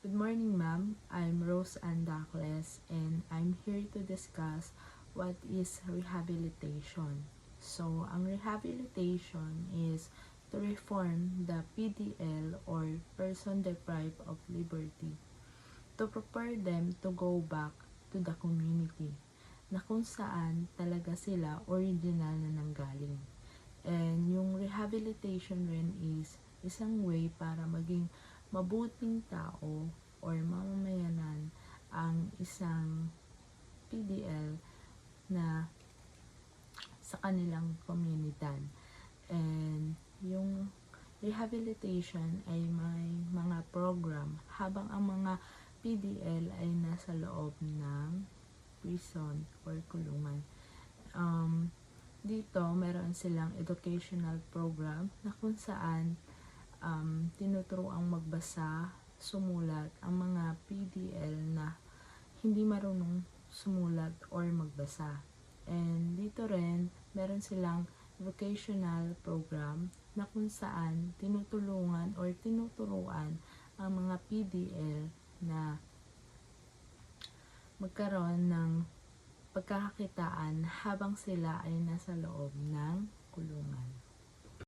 Good morning, ma'am. I'm Rose Andacles and I'm here to discuss what is rehabilitation. So, ang rehabilitation is to reform the PDL or person deprived of liberty to prepare them to go back to the community na kung saan talaga sila original na nanggaling. And yung rehabilitation rin is isang way para maging mabuting tao or mamamayanan ang isang PDL na sa kanilang komunidad. And yung rehabilitation ay may mga program habang ang mga PDL ay nasa loob ng prison or kulungan. Dito, meron silang educational program na kung saan tinuturuang magbasa, sumulat ang mga PDL na hindi marunong sumulat or magbasa. And dito rin, meron silang vocational program na kung saan tinutulungan or tinuturuan ang mga PDL na magkaroon ng pagkakakitaan habang sila ay nasa loob ng kulungan.